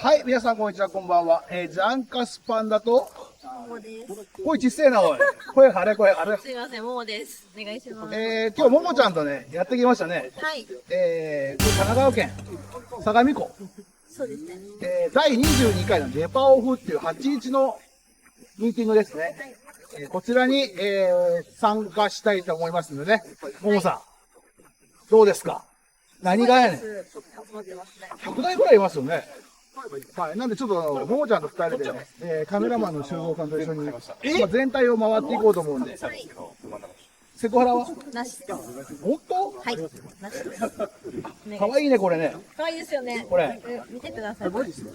はい、皆さんこんにちは、こんばんは。ジャンカスパンダと、ももです。声ちっせえな、おい。声張れ、声張れ。すいません、ももです。お願いします。今日、ももちゃんとね、やってきましたね。はい。神奈川県、相模湖。そうですね。第22回のデパオフっていう8日のミーティングですね。こちらに、参加したいと思いますのでね。ももさん、どうですか？何がやねん。100台ぐらいいますよね。はい。なんでちょっと、ももちゃんと2人でね、カメラマンの修造さんと一緒に、全体を回っていこうと思うんで。セクハラはなし。本当？はい。なしです。かわいいね、これね。かわいいですよね。これ。見てください。かわいいですね。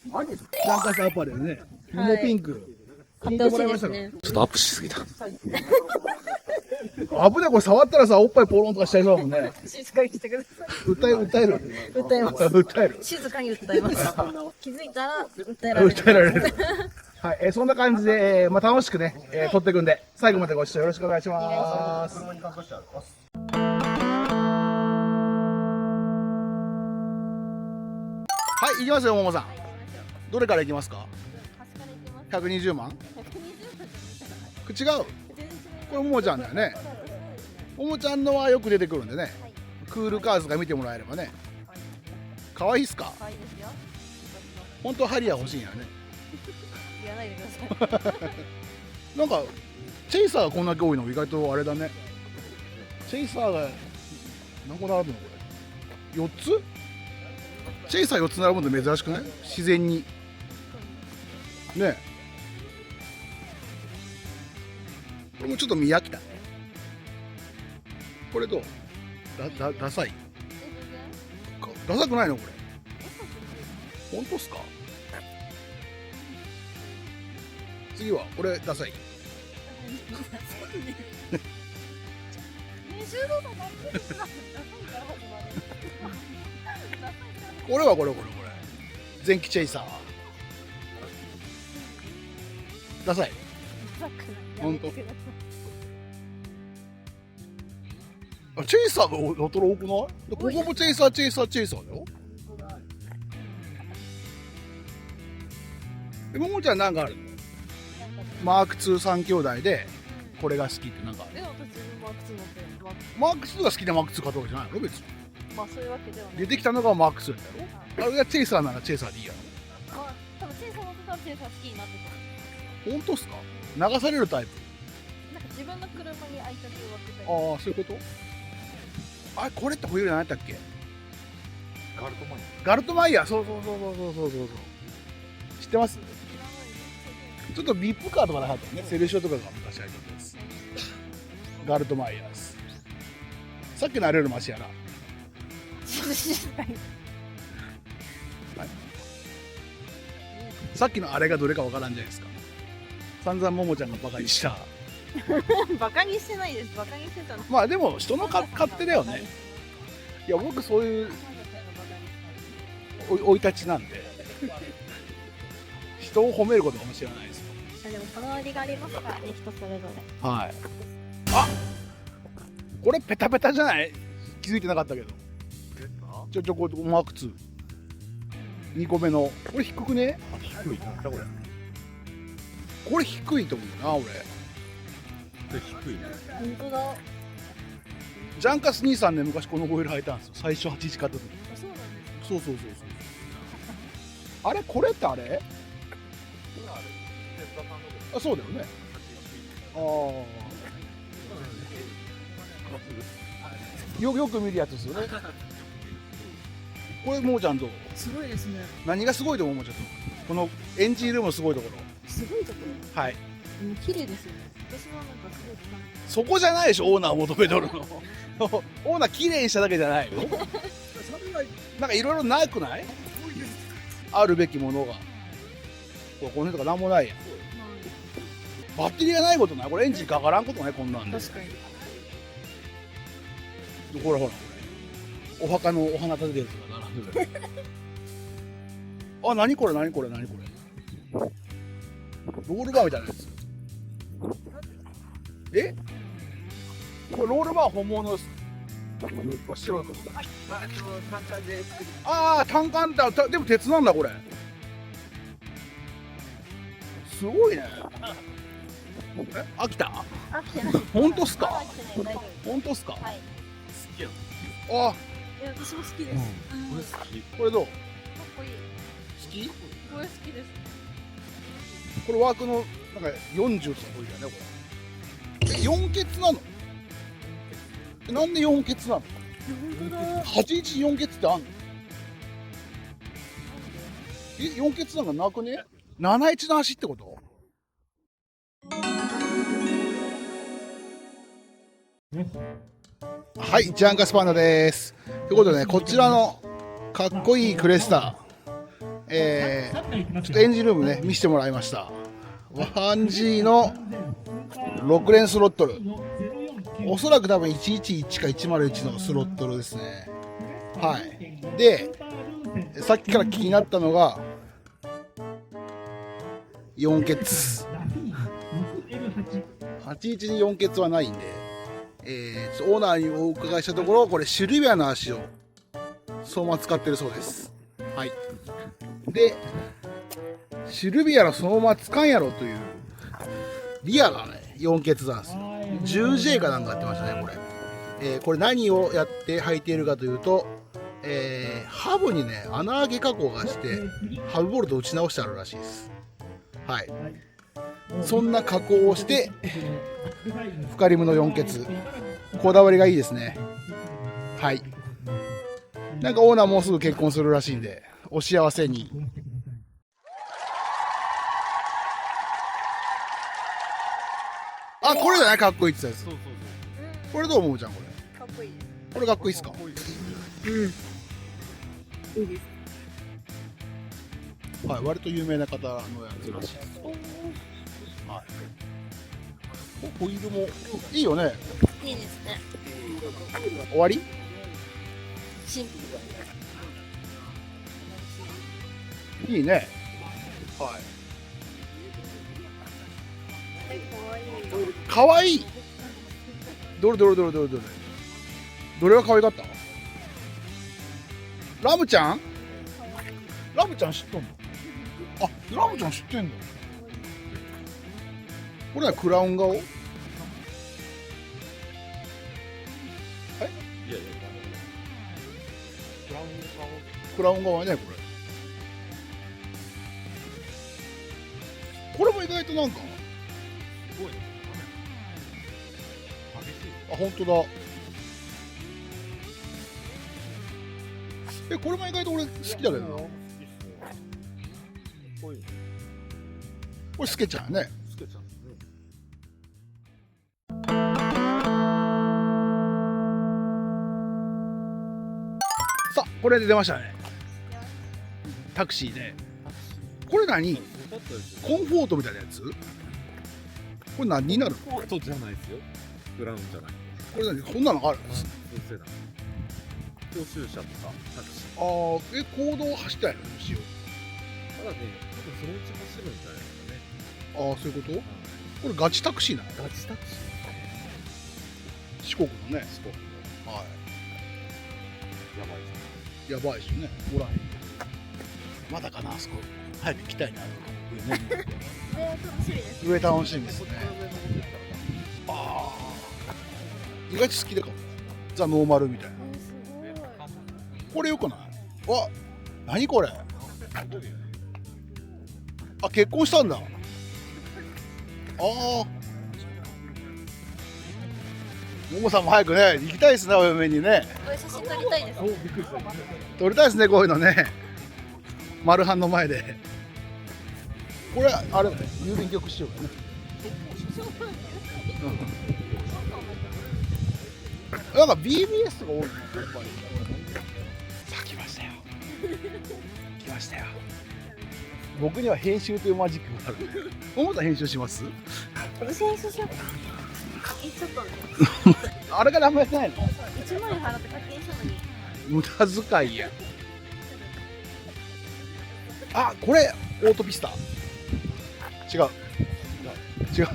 ジャンカスアパレルね。ももピンク。買ってほしいですね。ちょっとアップしすぎた。危ない、これ触ったらさ、おっぱいポロンとかしちゃいそうだもんね。静かにしてください。訴える。訴えます。訴える。静かに訴えます。気づいたら訴えられる。訴えられる。はい、そんな感じで、楽しくね、撮っていくんで、最後までご視聴よろしくお願いします。はい、行きますよ、ももさん。どれから行きますか？120万？違う。これももちゃんだよね。ももちゃんのはよく出てくるんでね。クールカーズが見てもらえればね。可愛いっすか？可愛いですよ。本当はハリアー欲しいんやね。言わないでください。なんかチェイサーがこんだけ多いの意外とあれだね。チェイサーが何個並ぶのこれ？4つ？チェイサー4つ並ぶの珍しくない？自然にね。これもちょっと見飽きたね。これどう？ダサい？ダサくないのこれ？本当っすか？次はこれダサい？これはこれ前期チェイサーダサい？本当？あ、チェイサーがやたら多くない？ここもチェイサーだよ。ももちゃんなんかあるの？マーク2、3兄弟でこれが好きってなんかある？マーク2が好きでマーク2買ったわけじゃないの別に。まあそういうわけではない。出てきたのがマーク2だろ。あれがチェイサーならチェイサーでいいやろ。まあ多分チェイサーのことはチェイサー好きになってた。本当っすか？流されるタイプ？なんか自分の車に愛着を分けたり。ああ、そういうこと？あれ、これってホイール何やったっけ？ガルトマイヤー。そう。知ってます？ちょっとビップカーとかなかったよね。セルシオとかが昔入ったんです。ガルトマイヤーです。さっきのあれよりマシやな。はい、さっきのあれがどれかわからんじゃないですか。散々ももちゃんがバカにした。バカにしてないです。バカにしてたの。まあでも人の勝手だよね。いや僕そういう生い立ちなんで人を褒めることかもしれないですよ。でもこだわりがありますからね、人それぞれ。はい。あ、これペタペタじゃない？気づいてなかったけど。これマーク2。2個目のこれ低くね？低いなこれ。これ低いと思うな俺。こ低いね。本当だ。ジャンカス兄さんね昔このホイール履いたんですよ。最初8時買った時。そうなんです。そう。あれこれってあれ？あ、そうだよね。ああ。よく見るやつですよね。これももちゃんとすごいですね。何がすごいと思う？もうちょっとこのエンジンルームのすごいところ。すごいところ。はい。綺麗ですよね。私はなんかすごいそこじゃないでしょ、オーナー求めとるの。オーナー綺麗にしただけじゃないよ。なんかいろいろなくない？あるべきものが。この辺とかなんもないやん。バッテリーがないことない？これエンジンかからんことない？こんなんで。確かに。ほらこれ。お墓のお花立ててるやつが並んでる。あ、何これ。ロールバーみたいなやつ。これロールバー本物です。白いことだ。ああ、単管だ。でも鉄なんだこれ。すごいね。飽きた？飽きてない。本当っすか？飽きてない。大丈本当っすか？夫。はい。好きやん。あ、いや私も好きです。これ好き。これどう？かっこいい。好き？これ好きです。これワークのなんか40とか多いだよねこれ。4欠なの？なんで4欠なの本当だ。 ?814 欠ってあんの？4欠なんかなくね？71の足ってこと？はい、ジャンガスパンダです。ということでね、こちらのかっこいいクレスタ、ちょっとエンジンルームね、見せてもらいました。1G の6連スロットル。おそらく多分111か101のスロットルですね。はい。で、さっきから気になったのが、4欠。81に4欠はないんで、オーナーにお伺いしたところ、これシルビアの足をそのまま使ってるそうです。はい。で、シルビアのそのまま使んやろというリアがね、4欠なんですよ。10J かなんかやってましたね、これ。これ何をやって履いているかというと、ハブにね、穴あげ加工がして、ハブボルト打ち直してあるらしいです。はい。そんな加工をして、フカリムの4欠。こだわりがいいですね。はい。なんかオーナーもうすぐ結婚するらしいんで、お幸せに。あ、これだね、かっこいいって言ってたやつ。これどう思うじゃん、これ。かっこいいです。これかっこいいっすか？いいです。はい、割と有名な方のやつらしいです。はい。ホイールもいいよね。いいですね。終わり？シンプル。いいね。はい。かわいい。どれどれどれどれどれ。どれが可愛かった？ラムちゃん？ラムちゃん知っとんの？あ、ラムちゃん知ってんの？これはクラウン顔？いやいや。クラウン顔はね、これ。これも意外となんか。すごいね。激しい。あ、本当だ。これも意外と俺好きだけどな。ここういうのれスケちゃんね。つけちゃうんですね。さあ、これで出ましたね。タクシーで。これ何？よかったですよ。コンフォートみたいなやつ？これ何になる？コートじゃないですよ。ブラウンじゃない。これ何？こんなのある？そうせだ。教習車とかタクシー。あー、公道走ったやろ、しよう。ただね、多分そのうち走るんじゃないですかね。ああ、そういうこと？これガチタクシーなの？ガチタクシー。四国のね。四国のはやばいい。やばいしね。ほら。まだかな、あそこ。早く行きたいな。上ね。楽しみです。上楽しみですね。ああ。意外と好きだかも。ザ・ノーマルみたいな。すごい。これよくない？わ、何これ？あ、結婚したんだ。ああ。ももさんも早くね、行きたいですね、お嫁にね。これ写真撮りたいです。撮りたいですね、こういうのね。マルハンの前で。これ、あれ、郵便局しようかね。なんか BBS とか多いね、やっぱり。さあ、来ましたよ。来ましたよ。僕には編集というマジックがある。ももさん編集します？私編集しようかな。課金しちゃったんで。あれからあんまやってないの1万円払って課金したのに。無駄遣いや。あ、これオートピスタ違う違う、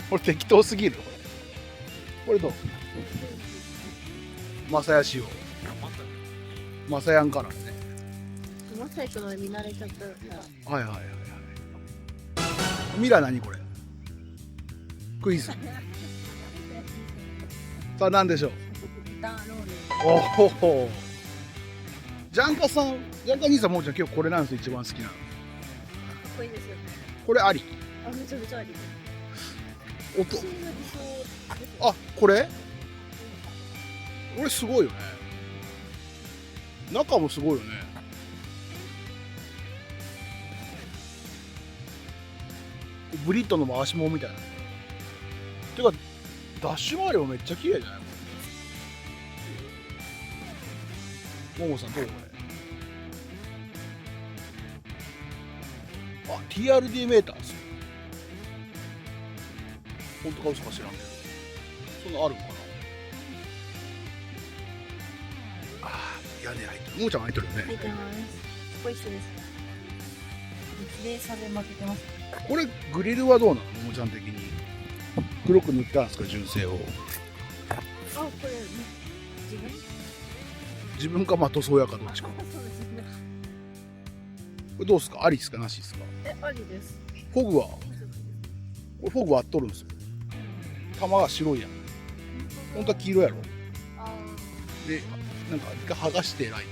これ適当すぎる。これどう？マサヤ仕様。マサヤンカラーね。マサイクので見慣れちゃったから。はいはいはいはい。ミラ何これ。クイズ。さあ何でしょう。ダーロール。おお。ジャンカさん、ジャンカ兄さんもうちゃん今日これなんですよ一番好きなの。かっこいいですよね。これあり。あ、めちゃめちゃあり。音。私の理想です。あ、これ？これすごいよね。中もすごいよね。ブリットの回し物みたいな。てかダッシュ回りもめっちゃ綺麗じゃない？ももさんどうこれ？あ、TRD メーターですよ。本当か嘘か知らんけど。そんなあるのかな。ああ、屋根開いてる。ももちゃん開いてるよね。入ってます。すごい人です。綺麗さで負けてます。これグリルはどうなの？ももちゃん的に。黒く塗ってあるんですか、純正を。あ、これ、自分？自分かまあ塗装屋かどっちか。こそうですね。れどうですか？ありですかなしですか？ありです。フォグはこれフォグ割っとるんですよ。玉が白いやん。本当は黄色やろ。あで、なんか一回剥がしてライト。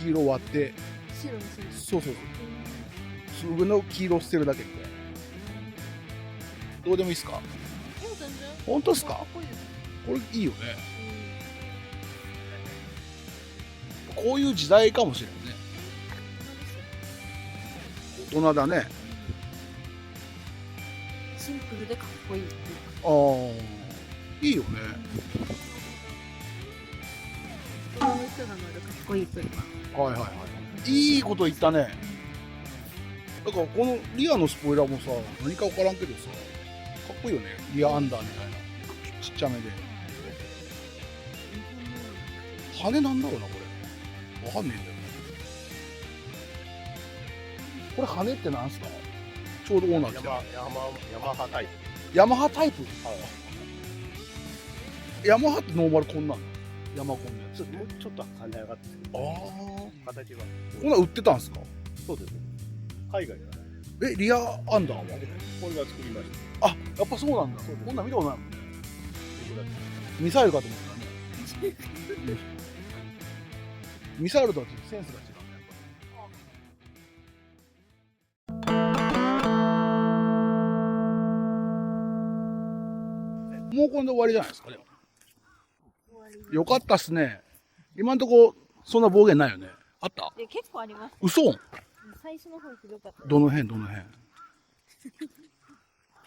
黄色割って、白にする。そうそうそう。すぐの黄色捨てるだけみたいな。どうでもいいっすか？でも全然。本当っすか？かっこいいです。これいいよね。こういう時代かもしれんね。大人だね。シンプルでかっこいいっていう。ああ、いいよね。大人の人が乗るかっこいいというか。はいはいはい。いいこと言ったね。だからこのリアのスポイラーもさ、何か分からんけどさ、かっこいいよね。リアアンダーみたいな。ちっちゃめで。羽なんだろうな、これ。わかんねえんだよね。これ羽ってなんすか？ちょうどオーナー来た。ヤマハタイプ。ヤマハタイプ？ヤマハってノーマルこんなの？ヤマコンのやつ。もうちょっと跳ね上がってる。ああ。形が。こんなん売ってたんすか？そうです。海外から。リアアンダーは？これが作りました。あ、やっぱそうなんだ。そうですこんなん見たことないもんね。僕だけミサイルかと思ったね。ミサイルとはちょっとセンスが違うね。もうこれで終わりじゃないですかね。よかったっすね。今んとこそんな暴言ないよね。あった？で結構あります。嘘？最初の方ひどかった。どの辺？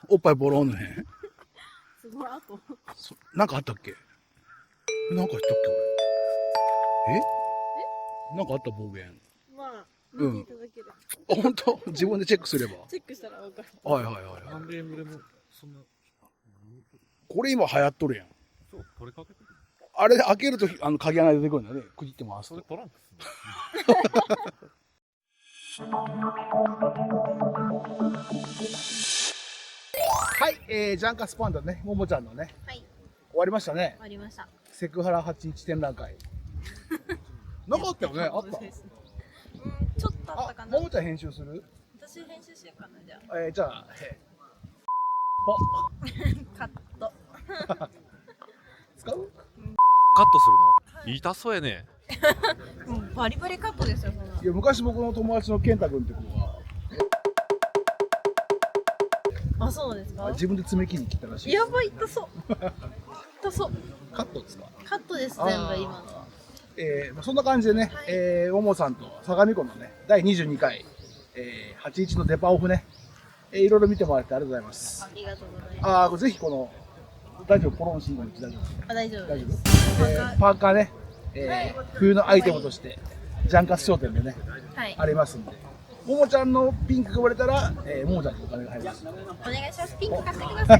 おっぱいボローの辺？すごいあと。なんかあったっけ？なんか言ったっけ俺。なんかあった暴言。まあうん。見ていただければ。あ、本当？自分でチェックすれば。チェックしたらわかる。はいはいはいはい。なんでエムレムそんな。これ今流行っとるやん。そう、取れかけてる。あれ開けると鍵穴出てくるんだね。くじって回すとそれ。トランクスね。はい、ジャンカスパンダね、ももちゃんのね、はい。終わりましたね。終わりました。セクハラ81展覧会。なかったよね、あった。ちょっとあったかな。ももちゃん編集する？私編集しようかなじゃじゃあ、あ。カット。使う？カットするの？痛そうやね。もうバリバリカットですよそんな。いや、昔僕の友達の健太君って子が、あ、そうですか。自分で爪切り切ったらしい。やばい、痛そう。痛そう。カットですか？カットです全部今の。そんな感じでね、ももさんと相模湖のね、第22回、81のデパオフね、いろいろ見てもらってありがとうございます。ありがとうございます。ぜひこの、大丈夫？ポロンシングのうち大丈夫？あ、大丈夫大丈夫？です。パーカーね、冬のアイテムとして、ジャンカス商店でね、はい。ありますんで、ももちゃんのピンク配れたら、ももちゃんにお金が入ります。お願いします。ピンク買ってください。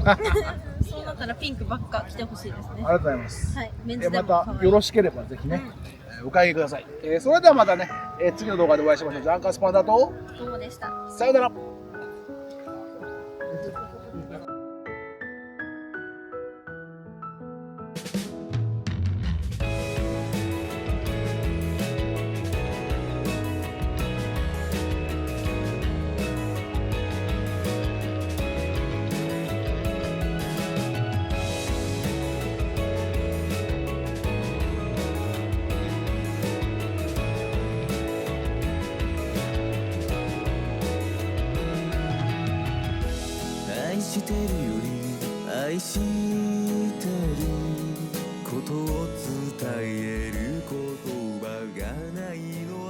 そうなったらピンクばっか来てほしいですね。ありがとうございます。はい。メンズでまも可愛い。たよろしければぜひね、お買い上げください。それではまたね、次の動画でお会いしましょう。ジャンカスパンダと、どうもでした。さようなら。愛してることを伝える言葉がないのは